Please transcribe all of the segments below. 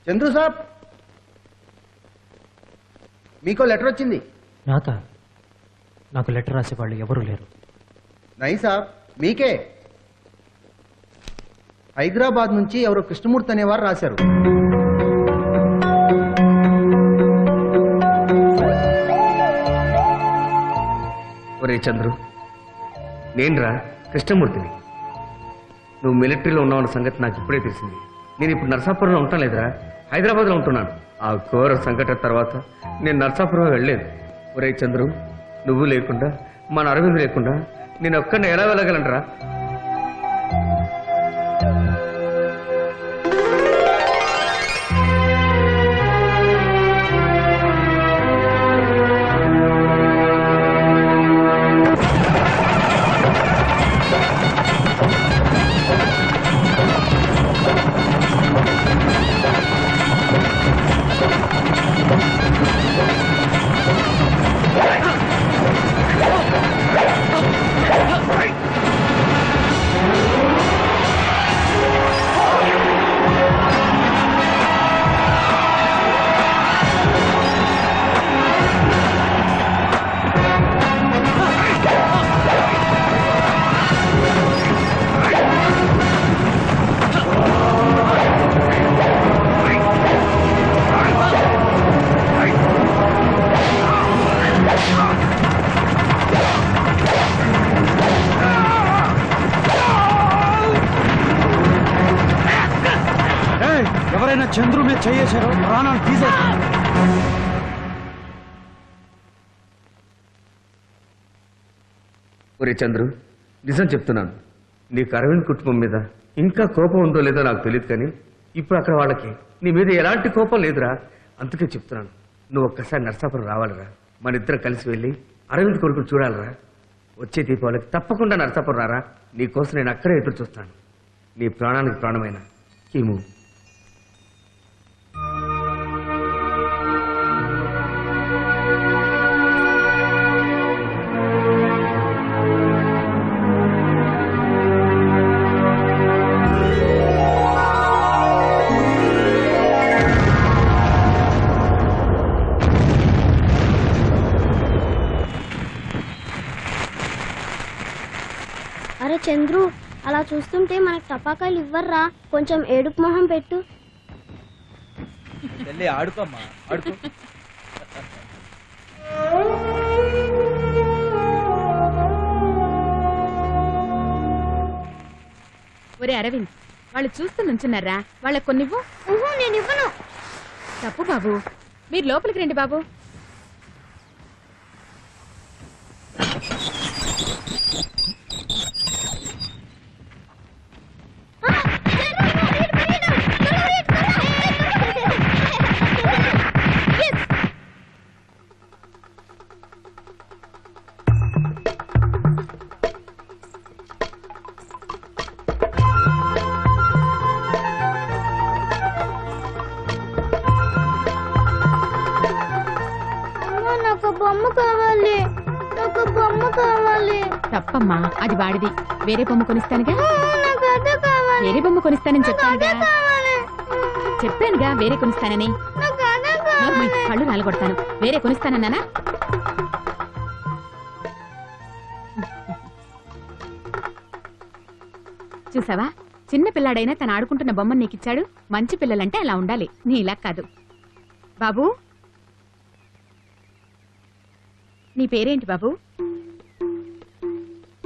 చంద్రు సాబ్, మీకో లెటర్ వచ్చింది. నాకా? నాకు లెటర్ రాసే వాళ్ళు ఎవరూ లేరు. నై సాబ్, మీకే. హైదరాబాద్ నుంచి ఎవరో కృష్ణమూర్తి అనేవారు రాశారు. ఒరే చంద్రు, నేనురా కృష్ణమూర్తిని. నువ్వు మిలిటరీలో ఉన్నావన్న సంగతి నాకు ఇప్పుడే తెలిసింది. నేను ఇప్పుడు నర్సాపురంలో ఉంటాను లేదురా, హైదరాబాద్లో ఉంటున్నాను. ఆ ఘోర సంఘటన తర్వాత నేను నర్సాపురం వెళ్ళలేదు. ఒరే చంద్రు, నువ్వు లేకుండా మన అరవింద్ లేకుండా నేను ఒక్కడిని ఎలా వెళ్ళగలనరా? ఎవరైనా చంద్రు మీద చేయేశారో ప్రాణాలు తీసేస్తారు. ఒరే చంద్రు, నిజం చెప్తున్నాను, నీకు అరవింద్ కుటుంబం మీద ఇంకా కోపం ఉందో లేదో నాకు తెలియదు, కానీ ఇప్పుడు అక్కడ వాళ్ళకి నీ మీద ఎలాంటి కోపం లేదురా. అందుకే చెప్తున్నాను, నువ్వు ఒక్కసారి నర్సాపురం రావాలిరా. మన ఇద్దరం కలిసి వెళ్ళి అరవింద్ కొడుకుని చూడాలిరా. వచ్చే దీపావళికి తప్పకుండా నర్సాపురం రారా. నీకోసం నేను అక్కడే ఎదురు చూస్తాను. నీ ప్రాణానికి ప్రాణమైన కీము. అరే చంద్రు, అలా చూస్తుంటే మనకు టపాకాయలు ఇవ్వర్రా. కొంచెం ఏడుపు మొహం పెట్టు. ఆడుకోమ్మా, ఆడుకో. ఒరే అరవింద్, వాళ్ళు చూస్తూ నుంచున్నారా? వాళ్ళకి కొన్నివ్వు. నేను ఇవ్వను. తప్పు బాబు, మీరు లోపలికి రండి బాబు. బొమ్మ కావాలి, నాకు బొమ్మ కావాలి. తప్పమ్మా, అది వాడిది. వేరే బొమ్మ కొనిస్తానుగా. నాకు అదే కావాలి. వేరే బొమ్మ కొనిస్తానని చెప్పానుగా. కావాలి. చెప్పానుగా వేరే కొనిస్తానని. నాకు అదే కావాలి. కళ్ళు నాలుగొడతాను. వేరే కొనిస్తానన్నానా? చూసావా, చిన్న పిల్లాడైనా తను ఆడుకుంటున్న బొమ్మను నీకిచ్చాడు. మంచి పిల్లలంటే అలా ఉండాలి, నీ ఇలా కాదు. బాబు, నీ పేరేంటి బాబు?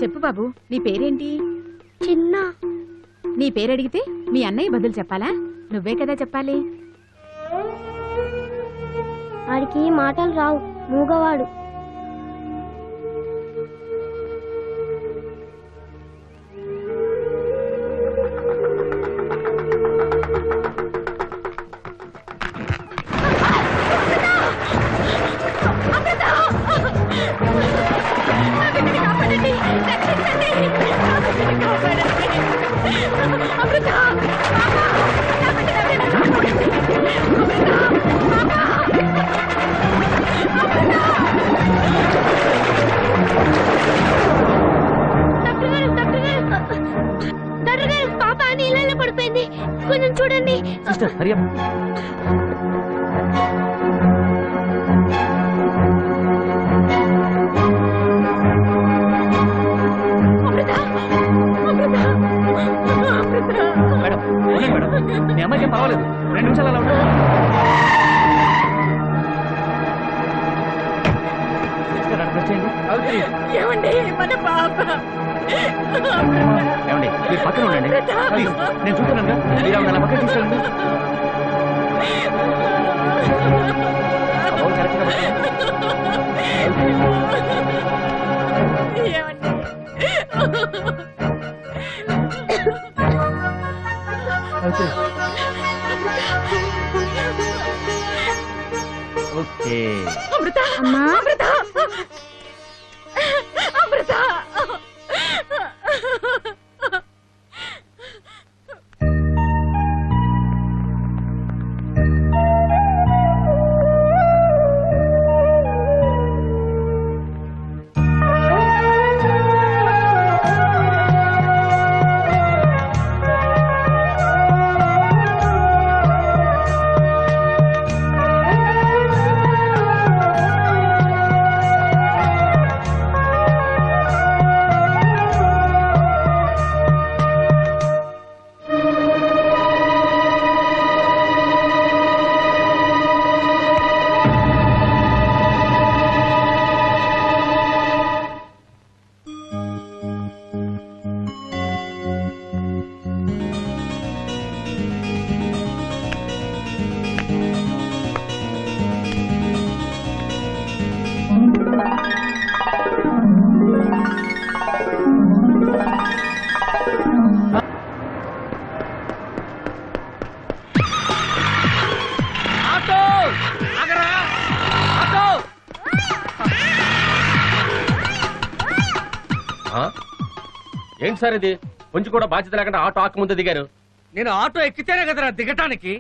చెప్పు బాబు, నీ పేరేంటి? చిన్న. నీ పేరడిగితే మీ అన్నయ్య బదులు చెప్పాలా? నువ్వే కదా చెప్పాలి. వాడికి మాటలు రావు, మూగవాడు. పాప నీళ్ళలో పడిపోయింది. కొంచెం చూడండి. Sister Hari up. మేడం ఉండండి మేడం, మీ అమ్మాయికి ఏం పర్వాలేదు, 2 నిమిషాలు అలా ఉంటుంది. సిస్టర్ అడ్రస్ చేయండి. ఏమండి మన పాప ఏమండి మీరు పక్కన ఉండండి ప్లీజ్, నేను చూస్తున్నాను మీరు ఆవిడ అలా పక్కన తీసుకెళ్ళండి. బాబు కరెక్ట్గా ఓకే. అమృత అమ్మా అమృత అమృత ఏంటి సార్ ఇది? కొంచెం కూడా బాధ్యత లేకుండా ఆటో ఆకు ముందు దిగారు. నేను ఆటో ఎక్కితేనే కదరా దిగటానికి.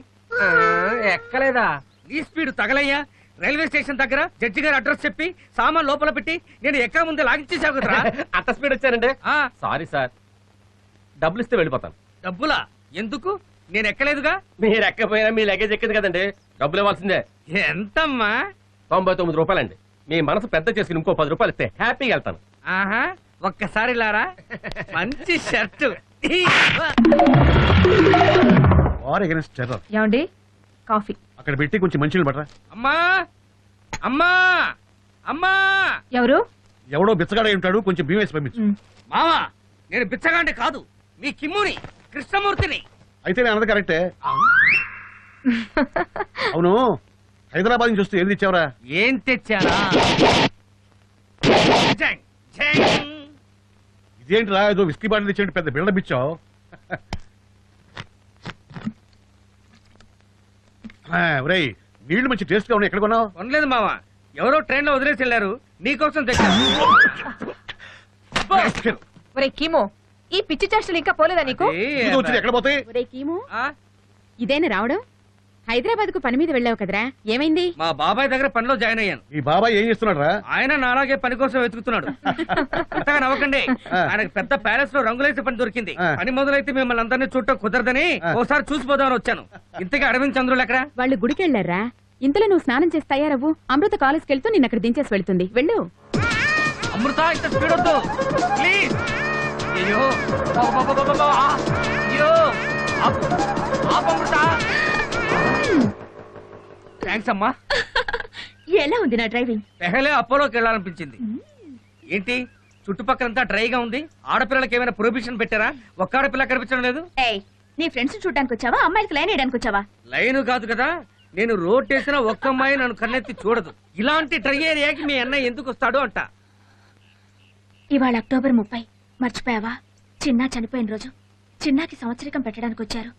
ఎక్కలేదా? నీ స్పీడ్ తగలయ్యా. రైల్వే స్టేషన్ దగ్గర జడ్జి గారు అడ్రస్ చెప్పి సామాన్ లోపల పెట్టి నేను ఎక్కడ ముందే లాగించేసావు కదరా. అంత స్పీడ్ వచ్చారంటే ఆ, సారీ సార్, డబ్బులు ఇస్తే వెళ్ళిపోతాను. డబ్బులా? ఎందుకు? నేను ఎక్కలేదుగా. మీరు ఎక్కపోయినా మీ లగేజ్ ఎక్కింది కదండి, డబ్బులు ఇవ్వాల్సిందే. ఎంతమ్మా? 99 రూపాయలండి. మీ మనసు పెద్ద చేసుకుని ఇంకో 10 రూపాయలు ఇస్తే హ్యాపీగా వెళ్తాను. ఆహా, ఒక్కసారి లారా. మంచి షర్టు. ఏమండి కాఫీ అక్కడ పెట్టి కొంచెం మంచినీళ్ళు పట్టరా. అమ్మా అమ్మా అమ్మా, ఎవరు ఎవడో బిచ్చగాడ ఉంటాడు, కొంచెం బియ్యం వేసి పంపించు. మావా నేను బిచ్చగాండి కాదు, మీ కిమ్ముని కృష్ణమూర్తిని. అయితే నేను అన్నది కరెక్టే. అవును, హైదరాబాద్ నుంచి వస్తూ ఏం తెచ్చావరా? ఏం తెచ్చానా? జంగ్, జంగ్. ఇదేంటిరా, ఏదో విస్కీ బాటిల్ తెచ్చేయండి, పెద్ద బిల్డప్ ఇచ్చావు. ఒరేయ్, నీళ్లు మంచి టేస్ట్ గా ఉన్నాయి, ఎక్కడ కొన్నావు? కొనలేదు మావా, ఎవరో ట్రైన్ లో వదిలేసి వెళ్ళారు, నీకోసం తెచ్చాను. ఒరే కీమో, ఈ పిచ్చి చేష్టలు ఇంకా పోలేదా నీకు? ఇది వచ్చింది, ఎక్కడ పోతాయి? ఒరే కీమో, ఆ, ఇదేనా రావడం? హైదరాబాద్ కు పని మీద వెళ్ళావు కదరా, ఏమైంది? మా బాబాయ్ దగ్గర పనిలో జాయిన్ అయ్యాను. ఈ బాబాయ్ ఏం చేస్తున్నాడు రా? ఆయన నాలాగే పని కోసం వెతుకుతున్నాడు. అంతగా నవ్వకండి, ఆయనకు పెద్ద ప్యాలెస్ లో రంగులేసే పని దొరికింది. పని మొదలైతే మిమ్మల్ని అందరినీ చూడటం కుదరదని ఓసారి చూసిపోదామని వచ్చాను. ఇంతకీ అరవింద్ చంద్రులు ఎక్కడ? వాళ్ళు గుడికి వెళ్ళారా? ఇంతలో నువ్వు స్నానం చేసి తయారవ్వు. అమృత కాలేజ్కి వెళ్తూ నిన్న అక్కడ దించేసి వెళ్తుంది, వెళ్ళు. అమృత, ఇంత స్పీడ్ వద్దు ప్లీజ్. అయ్యో బాబా, అయ్యో అమృత. థ్యాంక్స్ అమ్మా. ఎలా ఉంది నా డ్రైవింగ్? పెహలే అపోలోకి వెళ్ళాలనిపించింది. ఏంటి చుట్టుపక్కలంతా డ్రైగా ఉంది? ఆడపిల్లలకి ఏమైనా ప్రొహిబిషన్ పెట్టారా? ఒక్క ఆడపిల్ల కనిపించడం లేదు. ఏయ్, నీ ఫ్రెండ్స్ చూడడానికి వచ్చావా, అమ్మాయికి లైన్ వేయడానికి వచ్చావా? లైన్ కాదు కదా, నేను రోడ్ వేసిన ఒక్క అమ్మాయి నన్ను కన్నెత్తి చూడదు. ఇలాంటి డ్రై ఏరియాకి మీ అన్నయ్య ఎందుకు వస్తాడు అంట. ఇవాళ అక్టోబర్ 30, మర్చిపోయావా? చిన్నా చనిపోయిన రోజు. చిన్నాకి సంవత్సరికం పెట్టడానికి వచ్చారు.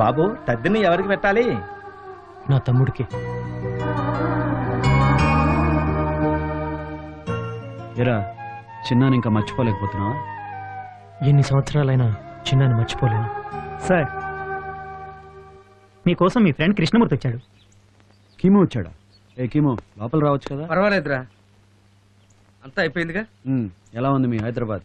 బాబు, తద్దిని ఎవరికి పెట్టాలి? నా తమ్ముడికి. ఎరా, చిన్నాని ఇంకా మర్చిపోలేకపోతున్నావా? ఎన్ని సంవత్సరాలైనా చిన్నాన్ని మర్చిపోలేను. సార్, మీకోసం మీ ఫ్రెండ్ కృష్ణమూర్తి వచ్చాడు. కీమో వచ్చాడా? ఏ కీమో, లోపల రావచ్చు కదా. పర్వాలేదురా, అంతా అయిపోయిందిగా. ఎలా ఉంది మీ హైదరాబాద్?